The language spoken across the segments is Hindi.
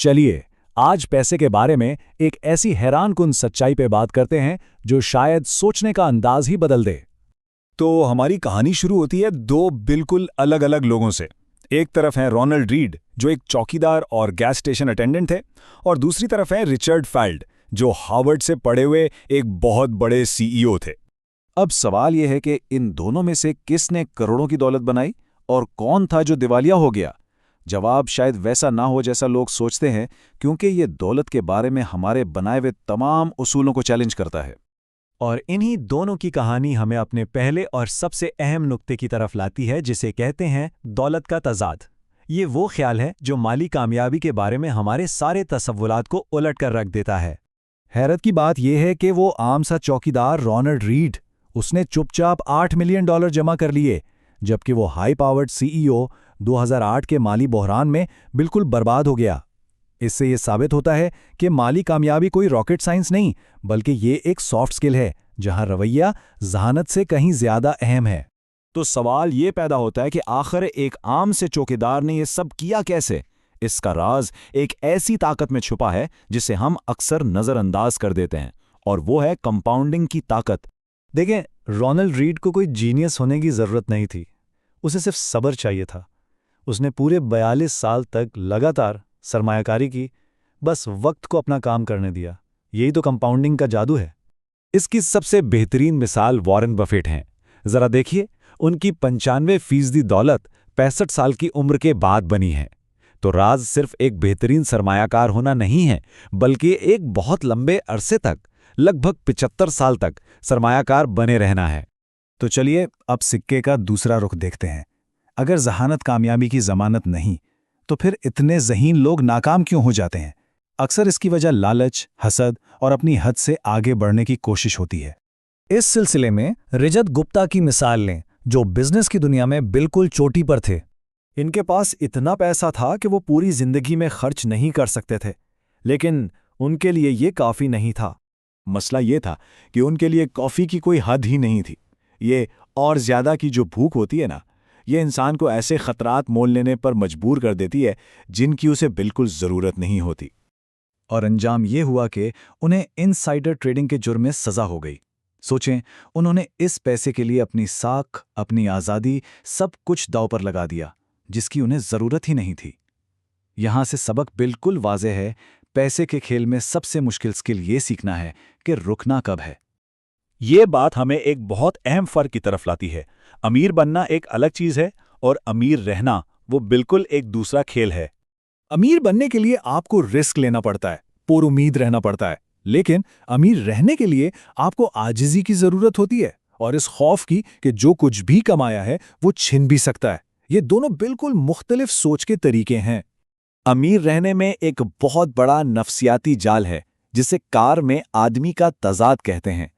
चलिए आज पैसे के बारे में एक ऐसी हैरानकुन सच्चाई पे बात करते हैं जो शायद सोचने का अंदाज ही बदल दे। तो हमारी कहानी शुरू होती है दो बिल्कुल अलग अलग लोगों से। एक तरफ है रोनाल्ड रीड, जो एक चौकीदार और गैस स्टेशन अटेंडेंट थे, और दूसरी तरफ है रिचर्ड फेल्ड, जो हार्वर्ड से पढ़े हुए एक बहुत बड़े सीईओ थे। अब सवाल यह है कि इन दोनों में से किसने करोड़ों की दौलत बनाई और कौन था जो दिवालिया हो गया। जवाब शायद वैसा ना हो जैसा लोग सोचते हैं, क्योंकि ये दौलत के बारे में हमारे बनाए हुए तमाम उसूलों को चैलेंज करता है। और इन्हीं दोनों की कहानी हमें अपने पहले और सबसे अहम नुक्ते की तरफ लाती है, जिसे कहते हैं दौलत का तज़ाद। ये वो ख्याल है जो माली कामयाबी के बारे में हमारे सारे तसव्वुरात को उलट कर रख देता है। हैरत की बात यह है कि वो आम सा चौकीदार रोनाल्ड रीड, उसने चुपचाप $8 मिलियन जमा कर लिए, जबकि वो हाई पावर्ड सीईओ 2008 के माली बहरान में बिल्कुल बर्बाद हो गया। इससे ये साबित होता है कि माली कामयाबी कोई रॉकेट साइंस नहीं, बल्कि ये एक सॉफ्ट स्किल है जहां रवैया जहानत से कहीं ज्यादा अहम है। तो सवाल ये पैदा होता है कि आखिर एक आम से चौकीदार ने ये सब किया कैसे। इसका राज एक ऐसी ताकत में छुपा है जिसे हम अक्सर नज़रअंदाज कर देते हैं, और वो है कंपाउंडिंग की ताकत। देखें, रोनाल्ड रीड को कोई जीनियस होने की ज़रूरत नहीं थी, उसे सिर्फ सब्र चाहिए था। उसने पूरे 42 साल तक लगातार सरमायाकारी की, बस वक्त को अपना काम करने दिया। यही तो कंपाउंडिंग का जादू है। इसकी सबसे बेहतरीन मिसाल वॉरेन बफेट हैं। जरा देखिए, उनकी 95% दौलत 65 साल की उम्र के बाद बनी है। तो राज सिर्फ एक बेहतरीन सरमायाकार होना नहीं है, बल्कि एक बहुत लंबे अरसे तक, लगभग 75 साल तक सरमायाकार बने रहना है। तो चलिए अब सिक्के का दूसरा रुख देखते हैं। अगर जहानत कामयाबी की जमानत नहीं, तो फिर इतने ज़हीन लोग नाकाम क्यों हो जाते हैं? अक्सर इसकी वजह लालच, हसद और अपनी हद से आगे बढ़ने की कोशिश होती है। इस सिलसिले में रजत गुप्ता की मिसाल लें, जो बिजनेस की दुनिया में बिल्कुल चोटी पर थे। इनके पास इतना पैसा था कि वो पूरी जिंदगी में खर्च नहीं कर सकते थे, लेकिन उनके लिए ये काफ़ी नहीं था। मसला ये था कि उनके लिए कॉफ़ी की कोई हद ही नहीं थी। ये और ज़्यादा की जो भूख होती है ना, ये इंसान को ऐसे खतरात मोल लेने पर मजबूर कर देती है जिनकी उसे बिल्कुल ज़रूरत नहीं होती। और अंजाम ये हुआ कि उन्हें इनसाइडर ट्रेडिंग के जुर्म में सज़ा हो गई। सोचें, उन्होंने इस पैसे के लिए अपनी साख, अपनी आज़ादी, सब कुछ दांव पर लगा दिया, जिसकी उन्हें ज़रूरत ही नहीं थी। यहाँ से सबक बिल्कुल वाज़ेह है। पैसे के खेल में सबसे मुश्किल स्किल ये सीखना है कि रुकना कब है। ये बात हमें एक बहुत अहम फ़र्क की तरफ लाती है। अमीर बनना एक अलग चीज़ है, और अमीर रहना वो बिल्कुल एक दूसरा खेल है। अमीर बनने के लिए आपको रिस्क लेना पड़ता है, पुरुमीद रहना पड़ता है, लेकिन अमीर रहने के लिए आपको आजिज़ी की ज़रूरत होती है, और इस खौफ की कि जो कुछ भी कमाया है वो छिन भी सकता है। ये दोनों बिल्कुल मुख्तलिफ सोच के तरीके हैं। अमीर रहने में एक बहुत बड़ा नफ्सियाती जाल है, जिसे कार में आदमी का तज़ाद कहते हैं।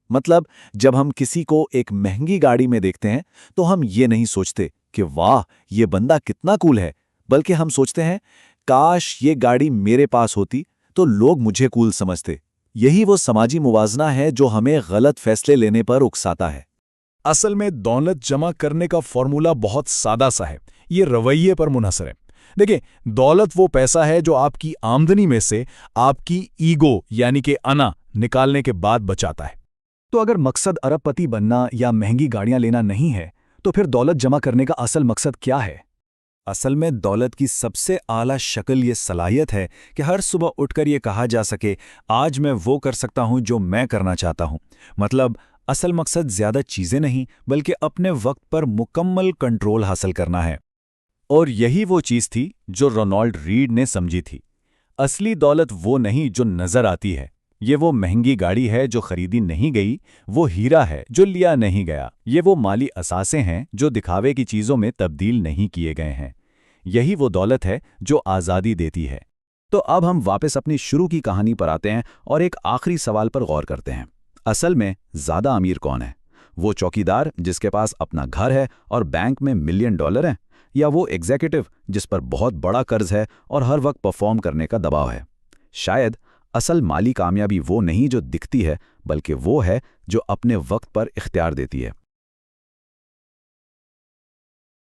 मतलब, जब हम किसी को एक महंगी गाड़ी में देखते हैं तो हम ये नहीं सोचते कि वाह ये बंदा कितना कूल है, बल्कि हम सोचते हैं काश ये गाड़ी मेरे पास होती तो लोग मुझे कूल समझते। यही वो समाजी मुवाजना है जो हमें गलत फैसले लेने पर उकसाता है। असल में दौलत जमा करने का फॉर्मूला बहुत सादा सा है, ये रवैये पर मुनहसर है। देखिए, दौलत वो पैसा है जो आपकी आमदनी में से आपकी ईगो यानी कि अना निकालने के बाद बचाता है। तो अगर मकसद अरबपति बनना या महंगी गाड़ियां लेना नहीं है, तो फिर दौलत जमा करने का असल मकसद क्या है? असल में दौलत की सबसे आला शक्ल ये सलाहियत है कि हर सुबह उठकर ये कहा जा सके, आज मैं वो कर सकता हूं जो मैं करना चाहता हूं। मतलब, असल मकसद ज्यादा चीजें नहीं, बल्कि अपने वक्त पर मुकम्मल कंट्रोल हासिल करना है। और यही वो चीज थी जो रोनाल्ड रीड ने समझी थी। असली दौलत वो नहीं जो नजर आती है। ये वो महंगी गाड़ी है जो खरीदी नहीं गई, वो हीरा है जो लिया नहीं गया, ये वो माली असासे हैं जो दिखावे की चीज़ों में तब्दील नहीं किए गए हैं। यही वो दौलत है जो आज़ादी देती है। तो अब हम वापस अपनी शुरू की कहानी पर आते हैं और एक आखिरी सवाल पर गौर करते हैं। असल में ज़्यादा अमीर कौन है? वो चौकीदार जिसके पास अपना घर है और बैंक में $1 मिलियन हैं, या वो एग्जीक्यूटिव जिस पर बहुत बड़ा कर्ज है और हर वक्त परफॉर्म करने का दबाव है? शायद असल माली कामयाबी वो नहीं जो दिखती है, बल्कि वो है जो अपने वक्त पर इख्तियार देती है।